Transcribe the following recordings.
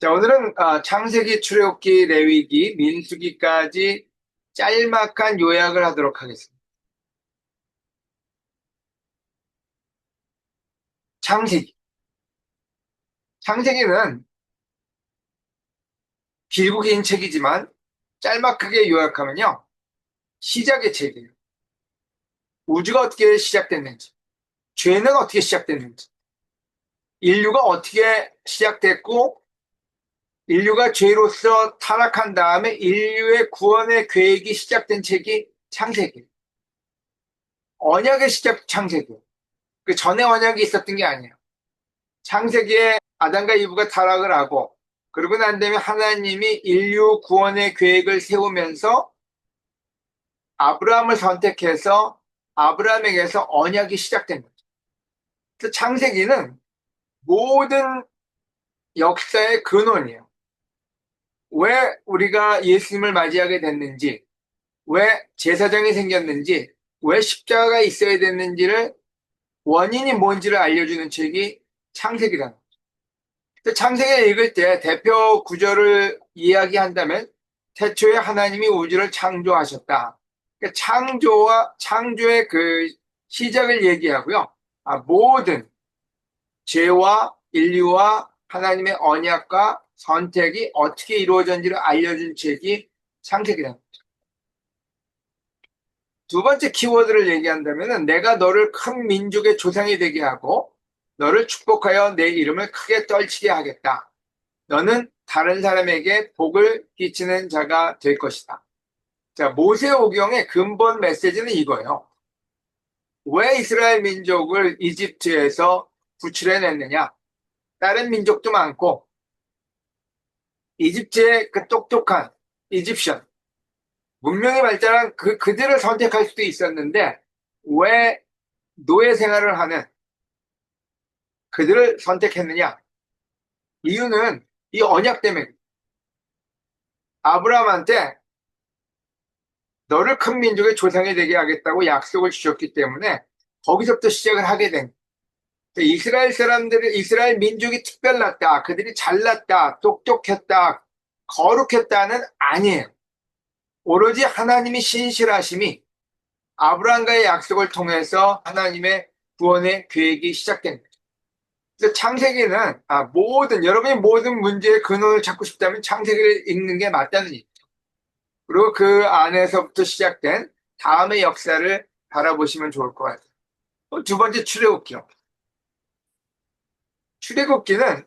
자, 오늘은 창세기, 출애굽기, 레위기, 민수기까지 짤막한 요약을 하도록 하겠습니다. 창세기. 창세기는 길고 긴 책이지만 짤막하게 요약하면요. 시작의 책이에요. 우주가 어떻게 시작됐는지, 죄는 어떻게 시작됐는지, 인류가 어떻게 시작됐고, 인류가 죄로서 타락한 다음에 인류의 구원의 계획이 시작된 책이 창세기예요. 언약의 시작 창세기예요. 그 전에 언약이 있었던 게 아니에요. 창세기에 아담과 이브가 타락을 하고 그러고 난 다음에 하나님이 인류 구원의 계획을 세우면서 아브라함을 선택해서 아브라함에게서 언약이 시작된 거죠. 그래서 창세기는 모든 역사의 근원이에요. 왜 우리가 예수님을 맞이하게 됐는지, 왜 제사장이 생겼는지, 왜 십자가가 있어야 됐는지를 원인이 뭔지를 알려주는 책이 창세기라는 거예요. 창세기를 읽을 때 대표 구절을 이야기한다면 태초에 하나님이 우주를 창조하셨다. 그러니까 창조의 그 시작을 얘기하고요. 모든 죄와 인류와 하나님의 언약과 선택이 어떻게 이루어졌는지를 알려준 책이 창세기다. 두 번째 키워드를 얘기한다면 내가 너를 큰 민족의 조상이 되게 하고 너를 축복하여 내 이름을 크게 떨치게 하겠다. 너는 다른 사람에게 복을 끼치는 자가 될 것이다. 자, 모세오경의 근본 메시지는 이거예요. 왜 이스라엘 민족을 이집트에서 구출해냈느냐? 다른 민족도 많고 이집트의 그 똑똑한 이집션 문명이 발달한 그들을 선택할 수도 있었는데 왜 노예 생활을 하는 그들을 선택했느냐? 이유는 이 언약 때문에 아브라함한테 너를 큰 민족의 조상이 되게 하겠다고 약속을 주셨기 때문에 거기서부터 시작을 하게 된 이스라엘 민족이 특별났다, 그들이 잘났다, 똑똑했다, 거룩했다는 아니에요. 오로지 하나님이 신실하심이 아브라함과의 약속을 통해서 하나님의 구원의 계획이 시작된 거죠. 그래서 창세기는 여러분이 모든 문제의 근원을 찾고 싶다면 창세기를 읽는 게 맞다는 얘기죠. 그리고 그 안에서부터 시작된 다음의 역사를 바라보시면 좋을 것 같아요. 두 번째 출애굽기요. 출애굽기는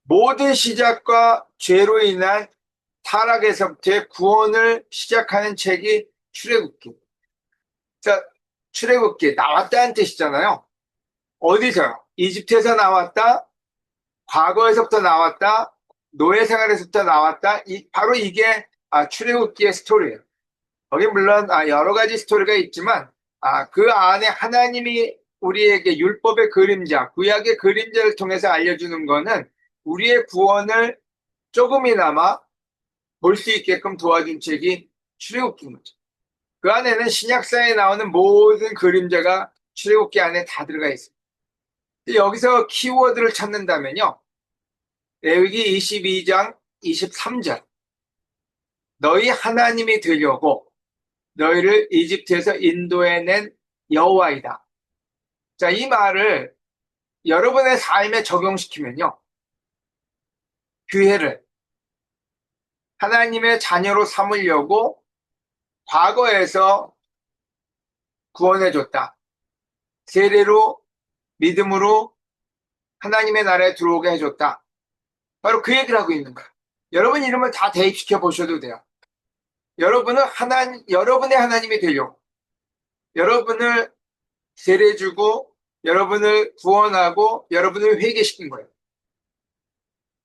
모든 시작과 죄로 인한 타락에서부터의 구원을 시작하는 책이 출애굽기. 자, 출애굽기 나왔다는 뜻이잖아요. 어디서요? 이집트에서 나왔다, 과거에서부터 나왔다, 노예 생활에서부터 나왔다. 바로 이게 출애굽기의 스토리예요. 거기 물론 여러 가지 스토리가 있지만 그 안에 하나님이 우리에게 율법의 그림자, 구약의 그림자를 통해서 알려주는 거는 우리의 구원을 조금이나마 볼 수 있게끔 도와준 책이 출애굽기인 거죠. 그 안에는 신약사에 나오는 모든 그림자가 출애굽기 안에 다 들어가 있습니다. 여기서 키워드를 찾는다면요. 레위기 22장 23절 너희 하나님이 되려고 너희를 이집트에서 인도해낸 여호와이다. 자, 이 말을 여러분의 삶에 적용시키면요. 교회를 하나님의 자녀로 삼으려고 과거에서 구원해줬다. 세례로 믿음으로 하나님의 나라에 들어오게 해줬다. 바로 그 얘기를 하고 있는 거예요. 여러분 이름을 다 대입시켜 보셔도 돼요. 여러분의 하나님이 되려고 여러분을 세례 주고 여러분을 구원하고 여러분을 회개시킨 거예요.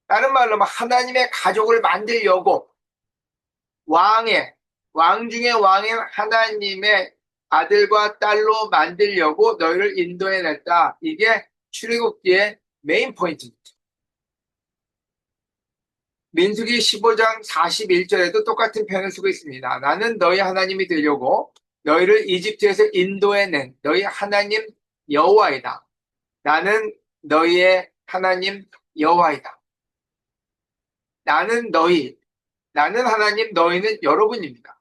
다른 말로 하나님의 가족을 만들려고 왕 중에 왕인 하나님의 아들과 딸로 만들려고 너희를 인도해냈다. 이게 출애굽기의 메인 포인트입니다. 민수기 15장 41절에도 똑같은 표현을 쓰고 있습니다. 나는 너희 하나님이 되려고 너희를 이집트에서 인도해낸 너희 하나님 여호와이다. 나는 너희의 하나님 여호와이다. 나는 너희, 나는 하나님, 너희는 여러분입니다.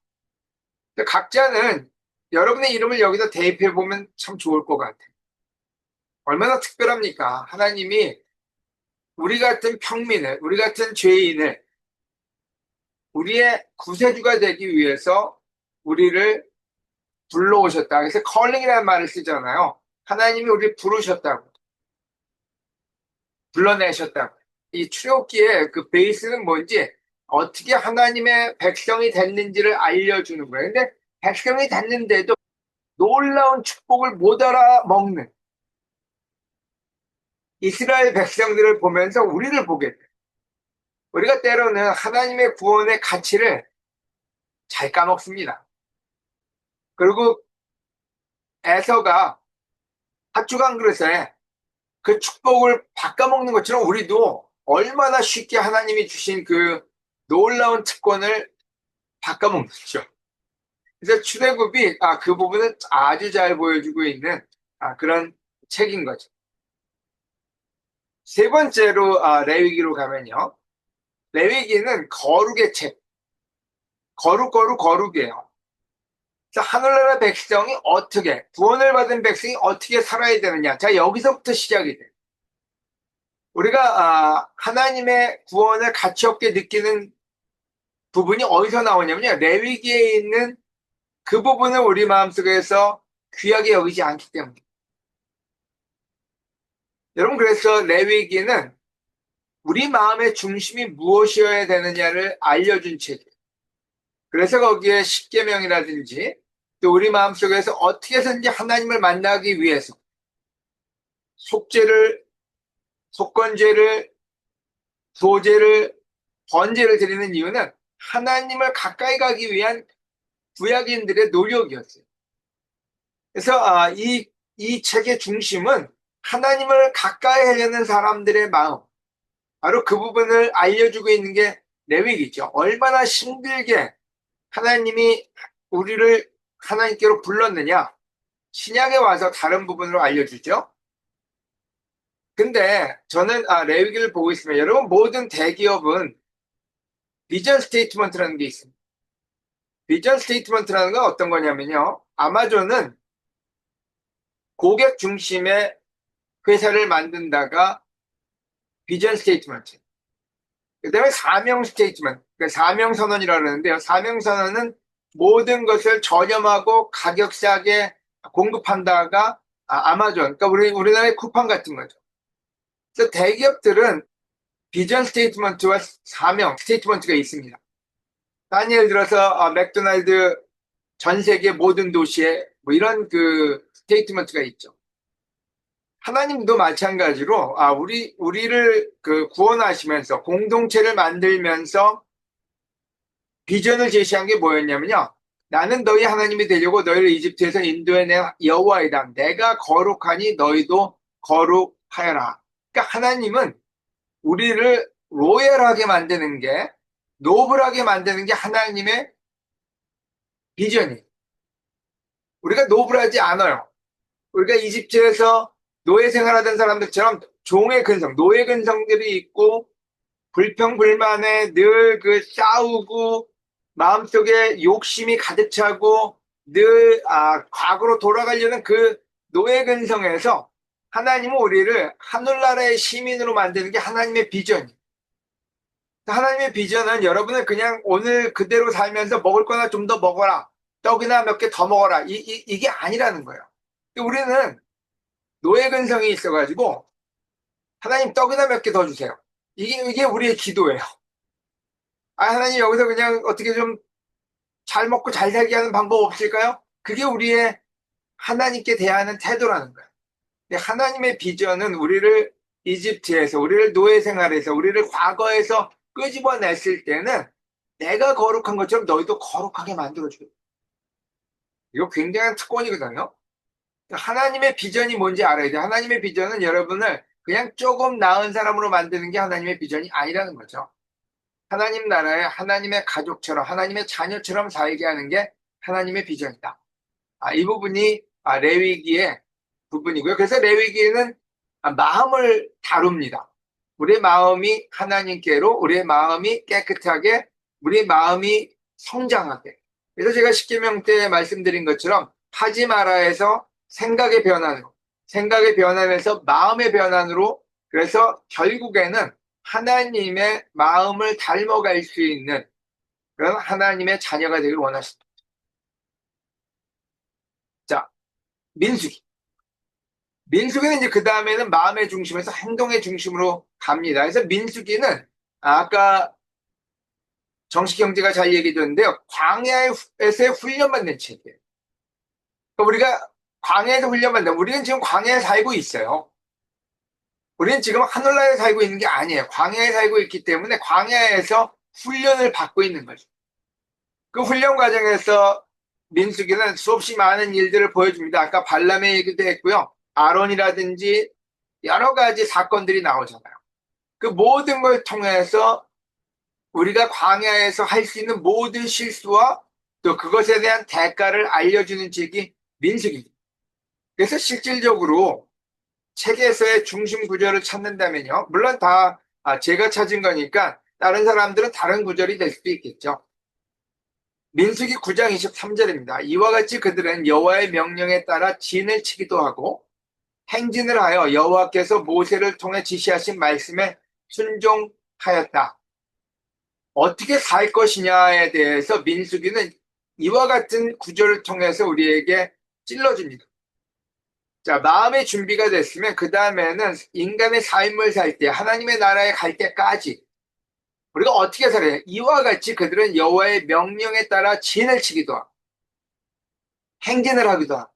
각자는 여러분의 이름을 여기다 대입해 보면 참 좋을 것 같아요. 얼마나 특별합니까? 하나님이 우리 같은 평민을, 우리 같은 죄인을 우리의 구세주가 되기 위해서 우리를 불러오셨다. 그래서 calling이라는 말을 쓰잖아요. 하나님이 우리를 부르셨다고, 불러내셨다고. 이 출애굽기의 그 베이스는 뭔지, 어떻게 하나님의 백성이 됐는지를 알려주는 거예요. 근데 백성이 됐는데도 놀라운 축복을 못 알아먹는 이스라엘 백성들을 보면서 우리를 보게 돼요. 우리가 때로는 하나님의 구원의 가치를 잘 까먹습니다. 그리고 에서가 팥죽 한 그릇에 그 축복을 바꿔먹는 것처럼 우리도 얼마나 쉽게 하나님이 주신 그 놀라운 특권을 바꿔먹는죠. 그래서 출애굽이 그 부분을 아주 잘 보여주고 있는 그런 책인 거죠. 세 번째로 레위기로 가면요. 레위기는 거룩의 책, 거룩이에요. 그래서 하늘나라 백성이 어떻게, 구원을 받은 백성이 어떻게 살아야 되느냐. 자, 여기서부터 시작이 돼요. 우리가 하나님의 구원을 가치 없게 느끼는 부분이 어디서 나오냐면요. 레위기에 있는 그 부분을 우리 마음속에서 귀하게 여기지 않기 때문에. 여러분, 그래서 레위기는 우리 마음의 중심이 무엇이어야 되느냐를 알려준 책이에요. 그래서 거기에 십계명이라든지 또 우리 마음속에서 어떻게 해서든지 하나님을 만나기 위해서 속죄를, 속건제를, 소제를, 번제를 드리는 이유는 하나님을 가까이 가기 위한 구약인들의 노력이었어요. 그래서 이 책의 중심은 하나님을 가까이 하려는 사람들의 마음, 바로 그 부분을 알려주고 있는 게 레위기죠. 얼마나 힘들게 하나님이 우리를 하나님께로 불렀느냐, 신약에 와서 다른 부분으로 알려주죠. 근데 저는 레위기를 보고 있으면 여러분, 모든 대기업은 비전 스테이트먼트라는 게 있습니다. 비전 스테이트먼트라는 건 어떤 거냐면요. 아마존은 고객 중심의 회사를 만든다가 비전 스테이트먼트. 그 다음에 사명 스테이트먼트. 그러니까 사명 선언이라고 그러는데요. 사명 선언은 모든 것을 저렴하고 가격 싸게 공급한다가 아마존. 그러니까 우리나라의 쿠팡 같은 거죠. 그래서 대기업들은 비전 스테이트먼트와 사명 스테이트먼트가 있습니다. 예를 들어서 맥도날드 전 세계 모든 도시에 뭐 이런 그 스테이트먼트가 있죠. 하나님도 마찬가지로 우리를 그 구원하시면서 공동체를 만들면서 비전을 제시한 게 뭐였냐면요. 나는 너희 하나님이 되려고 너희를 이집트에서 인도해낸 여호와이다. 내가 거룩하니 너희도 거룩하여라. 그러니까 하나님은 우리를 로열하게 만드는 게, 노블하게 만드는 게 하나님의 비전이에요. 우리가 노블하지 않아요. 우리가 이집트에서 노예 생활하던 사람들처럼 종의 근성, 노예 근성들이 있고 불평불만에 늘 그 싸우고 마음속에 욕심이 가득 차고 늘 과거로 돌아가려는 그 노예 근성에서 하나님은 우리를 하늘나라의 시민으로 만드는 게 하나님의 비전이에요. 하나님의 비전은 여러분을 그냥 오늘 그대로 살면서 먹을 거나 좀 더 먹어라. 떡이나 몇 개 더 먹어라. 이게 아니라는 거예요. 우리는 노예 근성이 있어가지고 하나님 떡이나 몇 개 더 주세요. 이게 우리의 기도예요. 하나님 여기서 그냥 어떻게 좀 잘 먹고 잘 살게 하는 방법 없을까요? 그게 우리의 하나님께 대하는 태도라는 거예요. 근데 하나님의 비전은 우리를 이집트에서, 우리를 노예 생활에서, 우리를 과거에서 끄집어냈을 때는 내가 거룩한 것처럼 너희도 거룩하게 만들어줘요. 이거 굉장한 특권이거든요. 하나님의 비전이 뭔지 알아야 돼요. 하나님의 비전은 여러분을 그냥 조금 나은 사람으로 만드는 게 하나님의 비전이 아니라는 거죠. 하나님 나라에 하나님의 가족처럼, 하나님의 자녀처럼 살게 하는 게 하나님의 비전이다. 이 부분이 레위기의 부분이고요. 그래서 레위기는 마음을 다룹니다. 우리의 마음이 하나님께로, 우리의 마음이 깨끗하게, 우리의 마음이 성장하게. 그래서 제가 십계명 때 말씀드린 것처럼 하지 마라에서 생각의 변환으로, 생각의 변환에서 마음의 변환으로, 그래서 결국에는 하나님의 마음을 닮아갈 수 있는 그런 하나님의 자녀가 되기를 원하십니다. 자, 민수기. 민수기는 이제 그 다음에는 마음의 중심에서 행동의 중심으로 갑니다. 그래서 민수기는 아까 정식 경제가 잘 얘기했는데요. 광야에서의 훈련받는 책이에요. 그러니까 우리가 광야에서 훈련받는, 우리는 지금 광야에 살고 있어요. 우리는 지금 하늘나라에 살고 있는 게 아니에요. 광야에 살고 있기 때문에 광야에서 훈련을 받고 있는 거죠. 그 훈련 과정에서 민수기는 수없이 많은 일들을 보여줍니다. 아까 발람의 얘기도 했고요. 아론이라든지 여러 가지 사건들이 나오잖아요. 그 모든 걸 통해서 우리가 광야에서 할 수 있는 모든 실수와 또 그것에 대한 대가를 알려주는 책이 민수기입니다. 그래서 실질적으로 책에서의 중심 구절을 찾는다면요. 물론 다 제가 찾은 거니까 다른 사람들은 다른 구절이 될 수도 있겠죠. 민수기 9장 23절입니다. 이와 같이 그들은 여호와의 명령에 따라 진을 치기도 하고 행진을 하여 여호와께서 모세를 통해 지시하신 말씀에 순종하였다. 어떻게 살 것이냐에 대해서 민수기는 이와 같은 구절을 통해서 우리에게 찔러줍니다. 자, 마음의 준비가 됐으면 그 다음에는 인간의 삶을 살 때, 하나님의 나라에 갈 때까지 우리가 어떻게 살아야 해요? 이와 같이 그들은 여호와의 명령에 따라 진을 치기도 하고 행진을 하기도 하고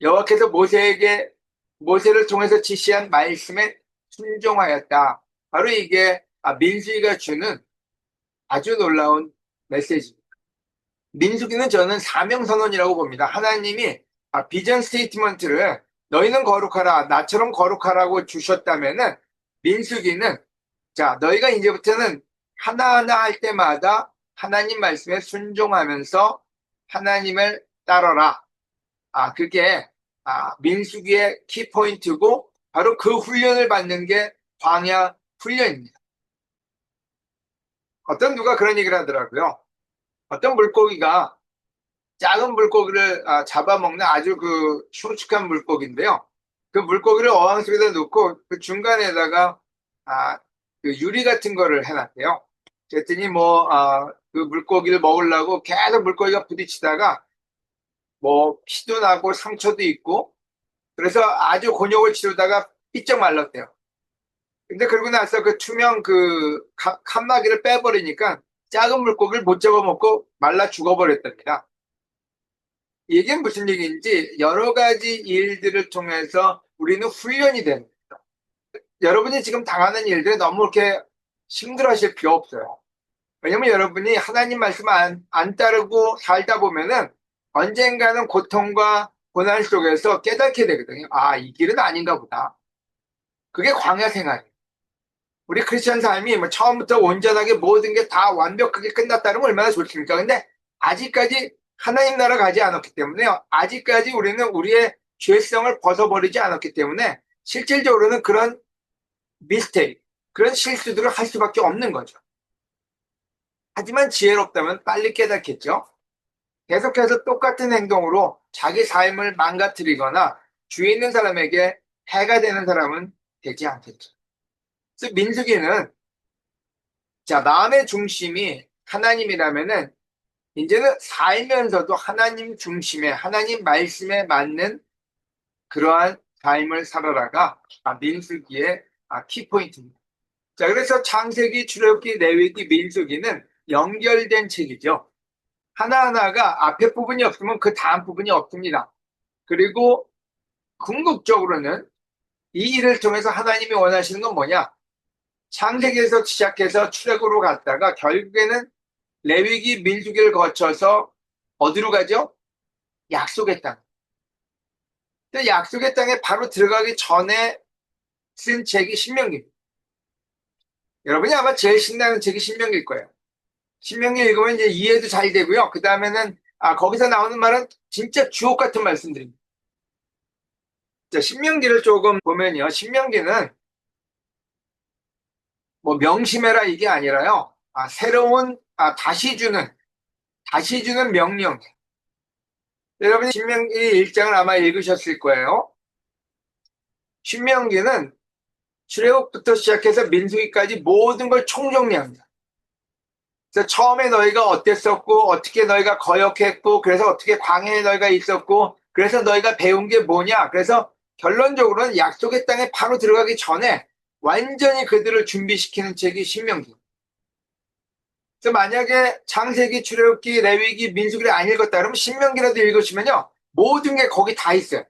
여호와께서 모세를 통해서 지시한 말씀에 순종하였다. 바로 이게 민수기가 주는 아주 놀라운 메시지입니다. 민수기는 저는 사명선언이라고 봅니다. 하나님이 비전 스테이트먼트를 너희는 거룩하라, 나처럼 거룩하라고 주셨다면은 민수기는 자, 너희가 이제부터는 하나하나 할 때마다 하나님 말씀에 순종하면서 하나님을 따라라. 그게 민수기의 키포인트고 바로 그 훈련을 받는 게 광야 훈련입니다. 누가 그런 얘기를 하더라고요. 어떤 물고기가 작은 물고기를 잡아먹는 아주 그 흉측한 물고기인데요. 그 물고기를 어항 속에다 놓고 그 중간에다가 그 유리 같은 거를 해놨대요. 그랬더니 그 물고기를 먹으려고 계속 물고기가 부딪히다가 피도 나고 상처도 있고 그래서 아주 곤욕을 치르다가 삐쩍 말랐대요. 근데 그러고 나서 그 투명 그 칸막이를 빼버리니까 작은 물고기를 못 잡아먹고 말라 죽어버렸답니다. 이게 무슨 얘기인지 여러 가지 일들을 통해서 우리는 훈련이 됩니다. 여러분이 지금 당하는 일들에 너무 이렇게 힘들어하실 필요 없어요. 왜냐면 여러분이 하나님 말씀 안 따르고 살다 보면은 언젠가는 고통과 고난 속에서 깨닫게 되거든요. 이 길은 아닌가 보다. 그게 광야 생활이에요. 우리 크리스천 삶이 처음부터 온전하게 모든 게 다 완벽하게 끝났다는 건 얼마나 좋습니까? 근데 아직까지 하나님 나라 가지 않았기 때문에요. 아직까지 우리는 우리의 죄성을 벗어버리지 않았기 때문에 실질적으로는 그런 미스테이크, 그런 실수들을 할 수밖에 없는 거죠. 하지만 지혜롭다면 빨리 깨닫겠죠. 계속해서 똑같은 행동으로 자기 삶을 망가뜨리거나 주위에 있는 사람에게 해가 되는 사람은 되지 않겠죠. 그래서 민수기는 마음의 중심이 하나님이라면은 이제는 살면서도 하나님 중심의 하나님 말씀에 맞는 그러한 삶을 살아라가 민수기의 키포인트입니다. 자, 그래서 창세기, 출애굽기, 레위기, 민수기는 연결된 책이죠. 하나하나가 앞에 부분이 없으면 그 다음 부분이 없습니다. 그리고 궁극적으로는 이 일을 통해서 하나님이 원하시는 건 뭐냐? 창세기에서 시작해서 출애굽으로 갔다가 결국에는 레위기, 민수기를 거쳐서 어디로 가죠? 약속의 땅. 근데 약속의 땅에 바로 들어가기 전에 쓴 책이 신명기입니다. 여러분이 아마 제일 신나는 책이 신명기일 거예요. 신명기 읽으면 이제 이해도 잘 되고요. 그 다음에는 거기서 나오는 말은 진짜 주옥 같은 말씀들입니다. 자, 신명기를 조금 보면요. 신명기는 뭐 명심해라 이게 아니라요. 새로운 다시 주는 명령. 여러분이 신명기 1장을 아마 읽으셨을 거예요. 신명기는 출애굽부터 시작해서 민수기까지 모든 걸 총정리합니다. 그래서 처음에 너희가 어땠었고 어떻게 너희가 거역했고 그래서 어떻게 광야에 너희가 있었고 그래서 너희가 배운 게 뭐냐. 그래서 결론적으로는 약속의 땅에 바로 들어가기 전에 완전히 그들을 준비시키는 책이 신명기. 그래서 만약에 창세기, 출애굽기, 레위기, 민수기를 안 읽었다 그러면 신명기라도 읽으시면요 모든 게 거기 다 있어요.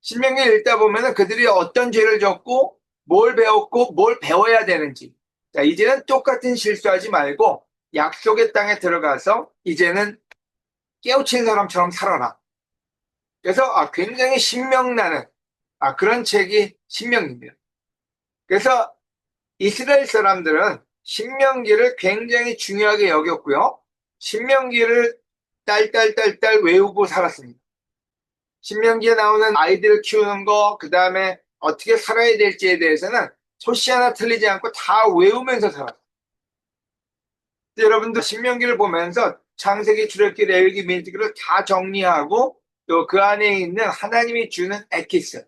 신명기 읽다 보면은 그들이 어떤 죄를 졌고 뭘 배웠고 뭘 배워야 되는지. 자, 이제는 똑같은 실수하지 말고 약속의 땅에 들어가서 이제는 깨우친 사람처럼 살아라. 그래서 굉장히 신명나는 그런 책이 신명기입니다. 그래서 이스라엘 사람들은 신명기를 굉장히 중요하게 여겼고요. 신명기를 딸딸딸딸 외우고 살았습니다. 신명기에 나오는 아이들을 키우는 거, 그 다음에 어떻게 살아야 될지에 대해서는 소시 하나 틀리지 않고 다 외우면서 살았어요. 여러분도 신명기를 보면서 창세기, 출애굽기, 레위기, 민수기를 다 정리하고 또 그 안에 있는 하나님이 주는 엑기스,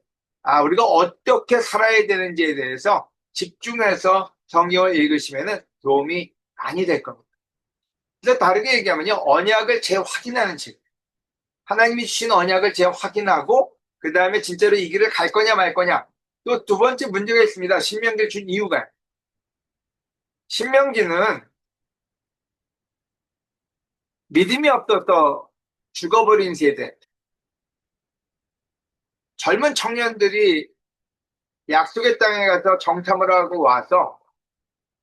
우리가 어떻게 살아야 되는지에 대해서 집중해서 성경을 읽으시면 도움이 많이 될 겁니다. 그래서 다르게 얘기하면요, 언약을 재확인하는 책. 하나님이 주신 언약을 재확인하고 그 다음에 진짜로 이 길을 갈 거냐 말 거냐. 또 두 번째 문제가 있습니다. 신명기를 준 이유가. 신명기는 믿음이 없어서 죽어버린 세대, 젊은 청년들이 약속의 땅에 가서 정탐을 하고 와서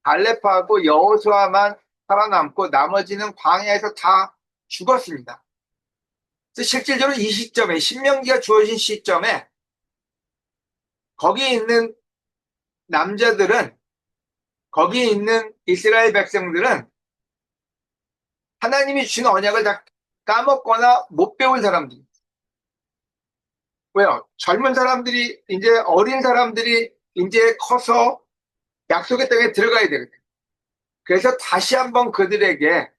갈렙하고 여호수아만 살아남고 나머지는 광야에서 다 죽었습니다. 그래서 실질적으로 이 시점에 신명기가 주어진 시점에 거기에 있는 남자들은 거기에 있는 이스라엘 백성들은 하나님이 주신 언약을 다 까먹거나 못 배운 사람들입니다. 왜요? 젊은 사람들이 이제 어린 사람들이 이제 커서 약속의 땅에 들어가야 되거든요. 그래서 다시 한번 그들에게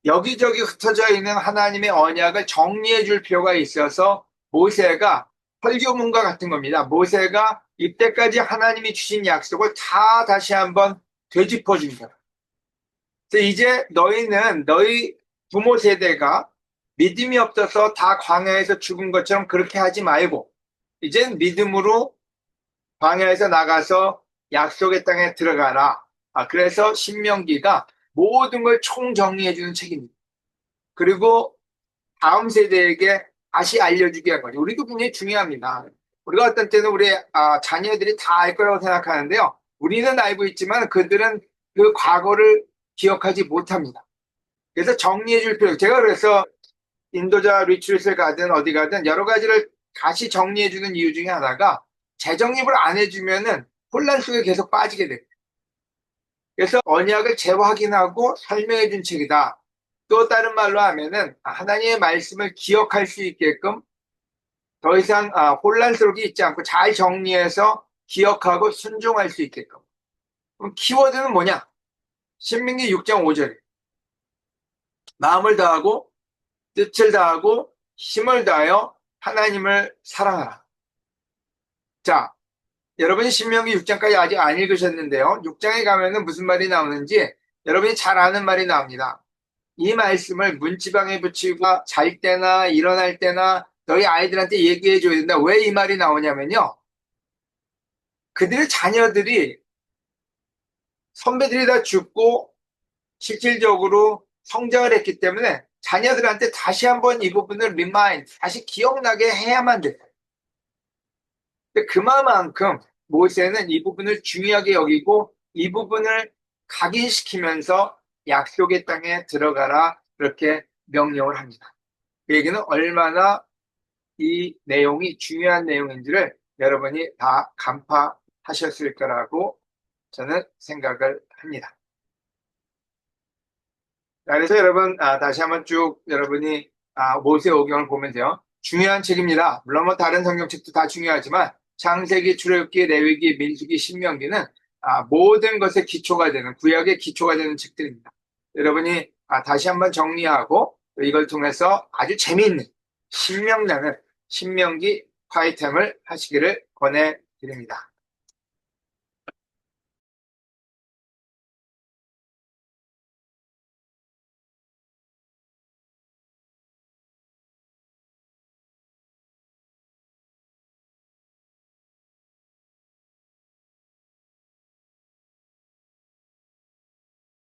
여기저기 흩어져 있는 하나님의 언약을 정리해 줄 필요가 있어서 모세가 설교문과 같은 겁니다. 모세가 이때까지 하나님이 주신 약속을 다 다시 한번 되짚어 줍니다. 그래서 이제 너희는 너희 부모 세대가 믿음이 없어서 다 광야에서 죽은 것처럼 그렇게 하지 말고 이젠 믿음으로 광야에서 나가서 약속의 땅에 들어가라. 그래서 신명기가 모든 걸 총정리해주는 책입니다. 그리고 다음 세대에게 다시 알려주게 한 거죠. 우리도 굉장히 중요합니다. 우리가 어떤 때는 우리 자녀들이 다 알 거라고 생각하는데요. 우리는 알고 있지만 그들은 그 과거를 기억하지 못합니다. 그래서 정리해줄 필요. 제가 그래서 인도자 리트릿을 가든 어디 가든 여러 가지를 다시 정리해주는 이유 중에 하나가 재정립을 안 해주면은 혼란 속에 계속 빠지게 됩니다. 그래서 언약을 재확인하고 설명해준 책이다. 또 다른 말로 하면은 하나님의 말씀을 기억할 수 있게끔 더 이상 혼란스럽게 있지 않고 잘 정리해서 기억하고 순종할 수 있게끔. 그럼 키워드는 뭐냐? 신명기 6장 5절. 마음을 다하고 뜻을 다하고 힘을 다하여 하나님을 사랑하라. 자, 여러분이 신명기 6장까지 아직 안 읽으셨는데요. 6장에 가면은 무슨 말이 나오는지 여러분이 잘 아는 말이 나옵니다. 이 말씀을 문지방에 붙이고 잘 때나 일어날 때나 너희 아이들한테 얘기해 줘야 된다. 왜 이 말이 나오냐면요. 그들의 자녀들이 선배들이 다 죽고 실질적으로 성장을 했기 때문에 자녀들한테 다시 한번 이 부분을 다시 기억나게 해야만 돼요. 그만큼 모세는 이 부분을 중요하게 여기고 이 부분을 각인시키면서 약속의 땅에 들어가라 그렇게 명령을 합니다. 그 얘기는 얼마나 이 내용이 중요한 내용인지를 여러분이 다 간파하셨을 거라고 저는 생각을 합니다. 그래서 여러분 다시 한번 쭉 여러분이 모세오경을 보면서요. 중요한 책입니다. 물론 뭐 다른 성경책도 다 중요하지만 창세기, 출애굽기, 레위기, 민수기, 신명기는 모든 것의 기초가 되는, 구약의 기초가 되는 책들입니다. 여러분이 다시 한번 정리하고 이걸 통해서 아주 재미있는 신명나는 신명기 콰이템을 하시기를 권해드립니다.